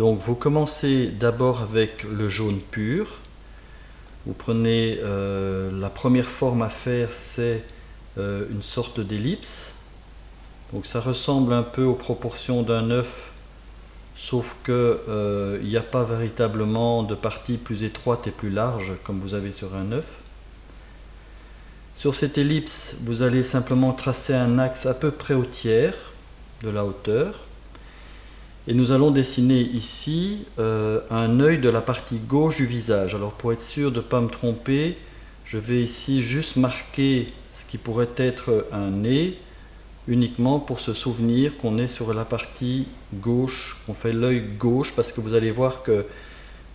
Donc vous commencez d'abord avec le jaune pur. Vous prenez la première forme à faire, c'est une sorte d'ellipse. Donc ça ressemble un peu aux proportions d'un œuf, sauf que il n'y a pas véritablement de partie plus étroite et plus large comme vous avez sur un œuf. Sur cette ellipse, vous allez simplement tracer un axe à peu près au tiers de la hauteur. Et nous allons dessiner ici un œil de la partie gauche du visage. Alors pour être sûr de ne pas me tromper, je vais ici juste marquer ce qui pourrait être un nez, uniquement pour se souvenir qu'on est sur la partie gauche, qu'on fait l'œil gauche, parce que vous allez voir que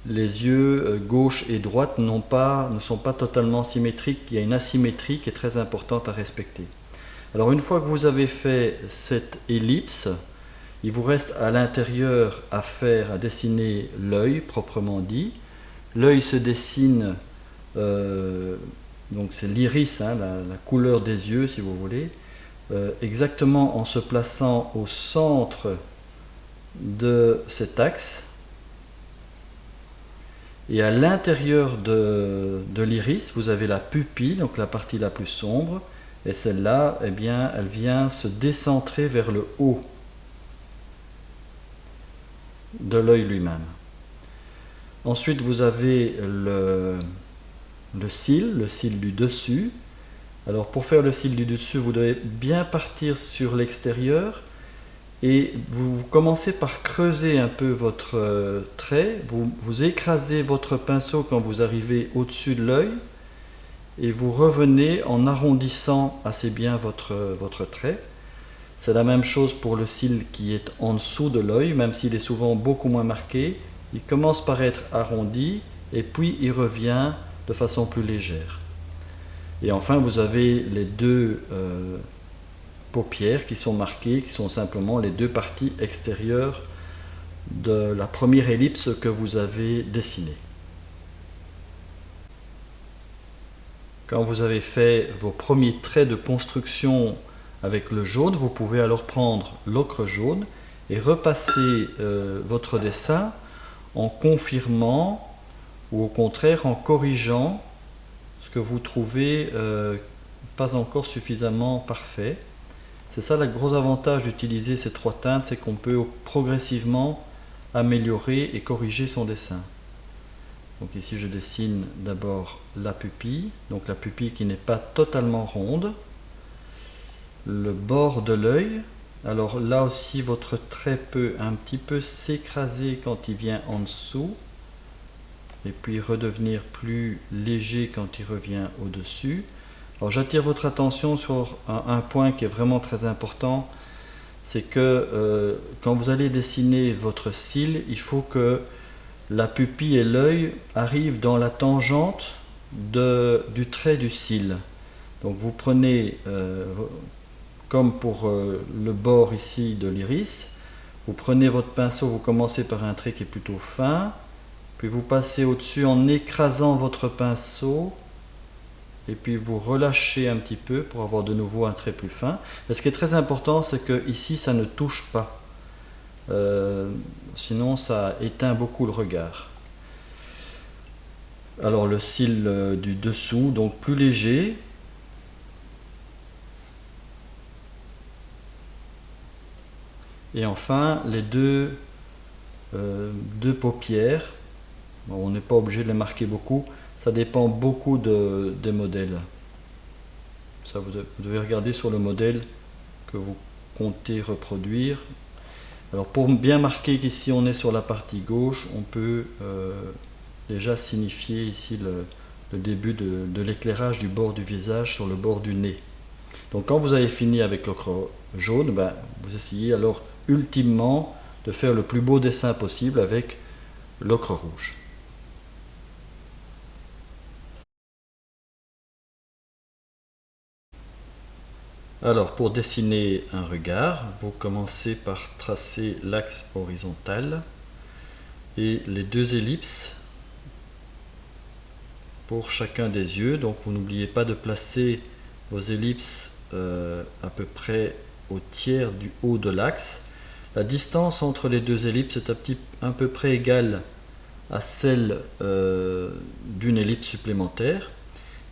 les yeux gauche et droite ne sont pas totalement symétriques. Il y a une asymétrie qui est très importante à respecter. Alors une fois que vous avez fait cette ellipse, il vous reste à l'intérieur à dessiner l'œil proprement dit. L'œil se dessine, donc c'est l'iris, hein, la couleur des yeux si vous voulez, exactement en se plaçant au centre de cet axe. Et à l'intérieur de l'iris, vous avez la pupille, donc la partie la plus sombre, et celle-là, eh bien, elle vient se décentrer vers le haut de l'œil lui-même. Ensuite, vous avez le cil du dessus. Alors pour faire le cil du dessus, vous devez bien partir sur l'extérieur et vous commencez par creuser un peu votre trait. Vous écrasez votre pinceau quand vous arrivez au-dessus de l'œil et vous revenez en arrondissant assez bien votre trait. C'est la même chose pour le cil qui est en dessous de l'œil, même s'il est souvent beaucoup moins marqué. Il commence par être arrondi et puis il revient de façon plus légère. Et enfin, vous avez les deux paupières qui sont marquées, qui sont simplement les deux parties extérieures de la première ellipse que vous avez dessinée. Quand vous avez fait vos premiers traits de construction avec le jaune, vous pouvez alors prendre l'ocre jaune et repasser votre dessin en confirmant ou au contraire en corrigeant ce que vous trouvez pas encore suffisamment parfait. C'est ça le gros avantage d'utiliser ces trois teintes, c'est qu'on peut progressivement améliorer et corriger son dessin. Donc ici je dessine d'abord la pupille, donc la pupille qui n'est pas totalement ronde. Le bord de l'œil, alors là aussi votre trait peut un petit peu s'écraser quand il vient en dessous et puis redevenir plus léger quand il revient au-dessus. Alors j'attire votre attention sur un point qui est vraiment très important, c'est que quand vous allez dessiner votre cil, il faut que la pupille et l'œil arrivent dans la tangente du trait du cil. Donc vous prenez comme pour le bord ici de l'iris, vous prenez votre pinceau, vous commencez par un trait qui est plutôt fin, puis vous passez au-dessus en écrasant votre pinceau, et puis vous relâchez un petit peu pour avoir de nouveau un trait plus fin. Et ce qui est très important, c'est que ici ça ne touche pas, sinon ça éteint beaucoup le regard. Alors le cil du dessous, donc plus léger. Et enfin, les deux paupières, bon, on n'est pas obligé de les marquer beaucoup, ça dépend beaucoup des modèles. Ça, vous devez regarder sur le modèle que vous comptez reproduire. Alors pour bien marquer qu'ici on est sur la partie gauche, on peut déjà signifier ici le début de l'éclairage du bord du visage sur le bord du nez. Donc quand vous avez fini avec l'ocre jaune, ben, vous essayez alors ultimement de faire le plus beau dessin possible avec l'ocre rouge. Alors pour dessiner un regard, vous commencez par tracer l'axe horizontal et les deux ellipses pour chacun des yeux. Donc vous n'oubliez pas de placer vos ellipses à peu près au tiers du haut de l'axe. La distance entre les deux ellipses est à peu près égale à celle d'une ellipse supplémentaire.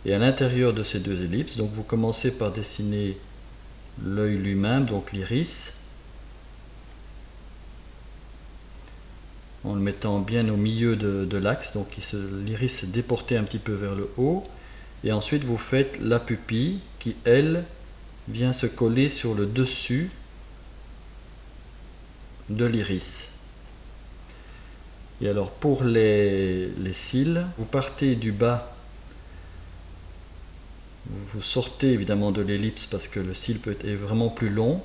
Et à l'intérieur de ces deux ellipses, donc vous commencez par dessiner l'œil lui-même, donc l'iris, en le mettant bien au milieu de l'axe, donc l'iris est déporté un petit peu vers le haut, et ensuite vous faites la pupille qui, elle, vient se coller sur le dessus de l'iris. Et alors pour les cils, vous partez du bas, vous sortez évidemment de l'ellipse parce que le cil est vraiment plus long.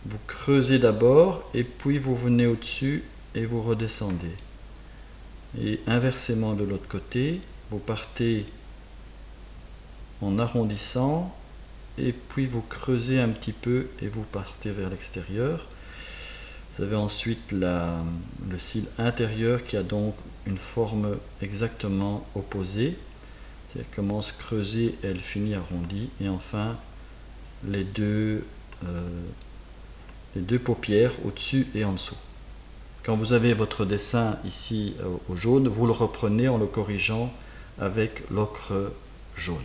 Vous creusez d'abord et puis vous venez au-dessus et vous redescendez. Et inversement de l'autre côté, vous partez en arrondissant et puis vous creusez un petit peu et vous partez vers l'extérieur. Vous avez ensuite le cil intérieur qui a donc une forme exactement opposée. Elle commence creusée et elle finit arrondie. Et enfin, les deux paupières au-dessus et en dessous. Quand vous avez votre dessin ici au jaune, vous le reprenez en le corrigeant avec l'ocre jaune.